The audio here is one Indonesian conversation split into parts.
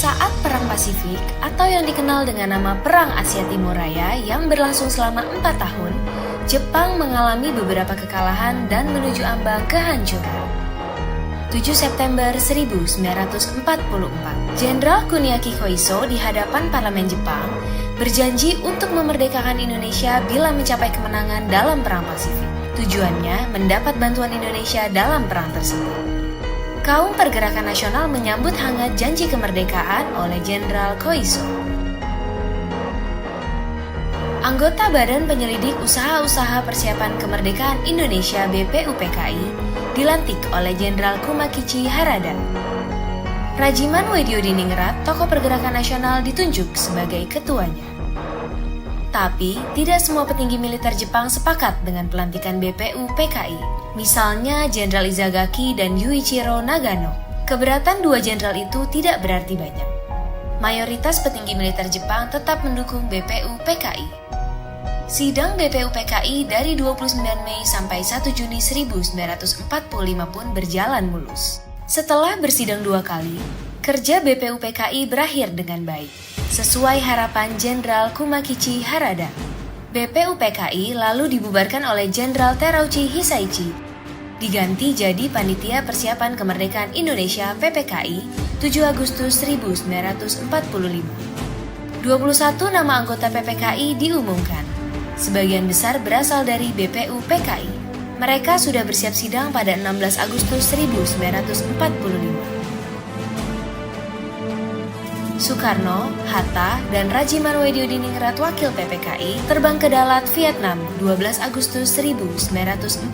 Saat Perang Pasifik atau yang dikenal dengan nama Perang Asia Timur Raya yang berlangsung selama 4 tahun, Jepang mengalami beberapa kekalahan dan menuju ambang kehancuran. 7 September 1944, Jenderal Kuniaki Koiso di hadapan parlemen Jepang berjanji untuk memerdekakan Indonesia bila mencapai kemenangan dalam Perang Pasifik. Tujuannya mendapat bantuan Indonesia dalam perang tersebut. Kaum Pergerakan Nasional menyambut hangat janji kemerdekaan oleh Jenderal Koiso. Anggota Badan Penyelidik Usaha-Usaha Persiapan Kemerdekaan Indonesia (BPUPKI) dilantik oleh Jenderal Kumakichi Harada. Rajiman Weddiodiningrat, tokoh Pergerakan Nasional, ditunjuk sebagai ketuanya. Tapi, tidak semua petinggi militer Jepang sepakat dengan pelantikan BPUPKI. Misalnya Jenderal Izagaki dan Yuichiro Nagano. Keberatan dua jenderal itu tidak berarti banyak. Mayoritas petinggi militer Jepang tetap mendukung BPUPKI. Sidang BPUPKI dari 29 Mei sampai 1 Juni 1945 pun berjalan mulus. Setelah bersidang 2 kali, kerja BPUPKI berakhir dengan baik. Sesuai harapan Jenderal Kumakichi Harada, BPUPKI lalu dibubarkan oleh Jenderal Terauchi Hisaichi, diganti jadi Panitia Persiapan Kemerdekaan Indonesia (PPKI) 7 Agustus 1945. 21 nama anggota PPKI diumumkan. Sebagian besar berasal dari BPUPKI. Mereka sudah bersiap sidang pada 16 Agustus 1945. Soekarno, Hatta, dan Rajiman Weddiodiningrat wakil PPKI terbang ke Dalat, Vietnam, 12 Agustus 1945.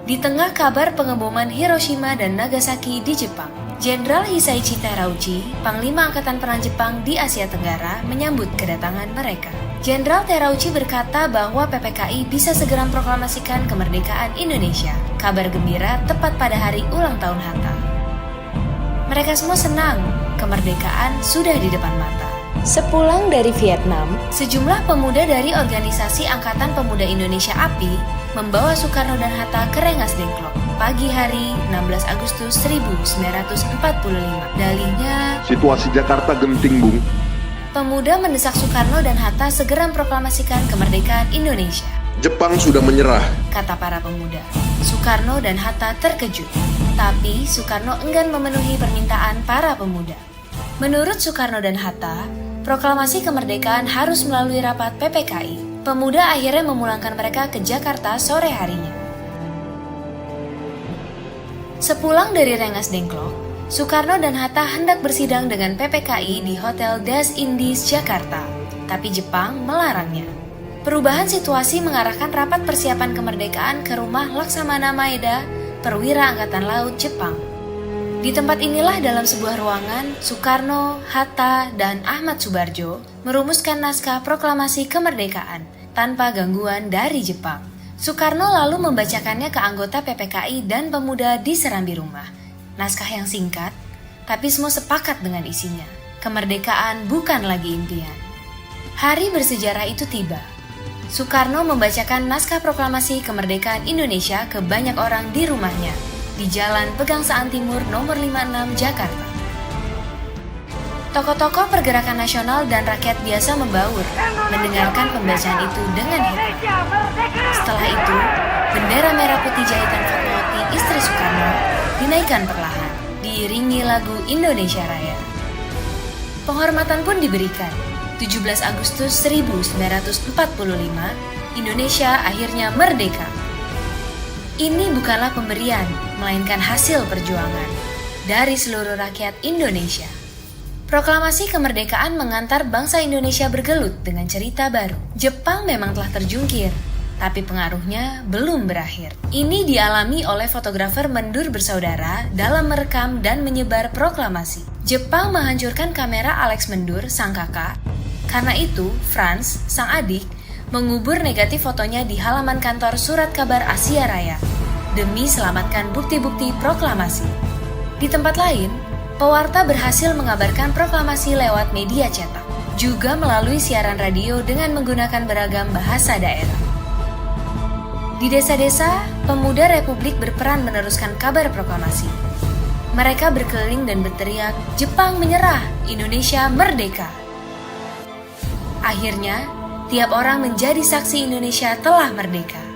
Di tengah kabar pengeboman Hiroshima dan Nagasaki di Jepang, Jenderal Hisaichi Terauchi, Panglima Angkatan Perang Jepang di Asia Tenggara, menyambut kedatangan mereka. Jenderal Terauchi berkata bahwa PPKI bisa segera memproklamasikan kemerdekaan Indonesia. Kabar gembira tepat pada hari ulang tahun Hatta. Mereka semua senang, kemerdekaan sudah di depan mata. Sepulang dari Vietnam, sejumlah pemuda dari organisasi Angkatan Pemuda Indonesia API membawa Soekarno dan Hatta ke Rengas Dengklok pagi hari 16 Agustus 1945. Dalihnya, situasi Jakarta genting, Bung. Pemuda mendesak Soekarno dan Hatta segera memproklamasikan kemerdekaan Indonesia. Jepang sudah menyerah, kata para pemuda. Soekarno dan Hatta terkejut, tapi Soekarno enggan memenuhi permintaan para pemuda. Menurut Soekarno dan Hatta, proklamasi kemerdekaan harus melalui rapat PPKI. Pemuda akhirnya memulangkan mereka ke Jakarta sore harinya. Sepulang dari Rengas Dengklok, Soekarno dan Hatta hendak bersidang dengan PPKI di Hotel Das Indies, Jakarta, tapi Jepang melarangnya. Perubahan situasi mengarahkan rapat persiapan kemerdekaan ke rumah Laksamana Maeda, perwira Angkatan Laut Jepang. Di tempat inilah dalam sebuah ruangan, Soekarno, Hatta, dan Ahmad Subarjo merumuskan naskah proklamasi kemerdekaan tanpa gangguan dari Jepang. Soekarno lalu membacakannya ke anggota PPKI dan pemuda di serambi rumah. Naskah yang singkat, tapi semua sepakat dengan isinya. Kemerdekaan bukan lagi impian. Hari bersejarah itu tiba. Soekarno membacakan naskah proklamasi kemerdekaan Indonesia ke banyak orang di rumahnya, di Jalan Pegangsaan Timur nomor 56 Jakarta. Tokoh-tokoh Pergerakan Nasional dan rakyat biasa membaur, mendengarkan pembacaan itu dengan heran. Setelah itu, bendera merah putih jahitan Fatmawati, istri Soekarno, dinaikkan perlahan, diiringi lagu Indonesia Raya. Penghormatan pun diberikan. 17 Agustus 1945, Indonesia akhirnya merdeka. Ini bukanlah pemberian, melainkan hasil perjuangan dari seluruh rakyat Indonesia. Proklamasi kemerdekaan mengantar bangsa Indonesia bergelut dengan cerita baru. Jepang memang telah terjungkir, tapi pengaruhnya belum berakhir. Ini dialami oleh fotografer Mendur bersaudara dalam merekam dan menyebar proklamasi. Jepang menghancurkan kamera Alex Mendur, sang kakak. Karena itu, Franz, sang adik, mengubur negatif fotonya di halaman kantor Surat Kabar Asia Raya demi selamatkan bukti-bukti proklamasi. Di tempat lain, pewarta berhasil mengabarkan proklamasi lewat media cetak, juga melalui siaran radio dengan menggunakan beragam bahasa daerah. Di desa-desa, pemuda Republik berperan meneruskan kabar proklamasi. mereka berkeliling dan berteriak, "Jepang menyerah, Indonesia merdeka!" Akhirnya, tiap orang menjadi saksi Indonesia telah merdeka.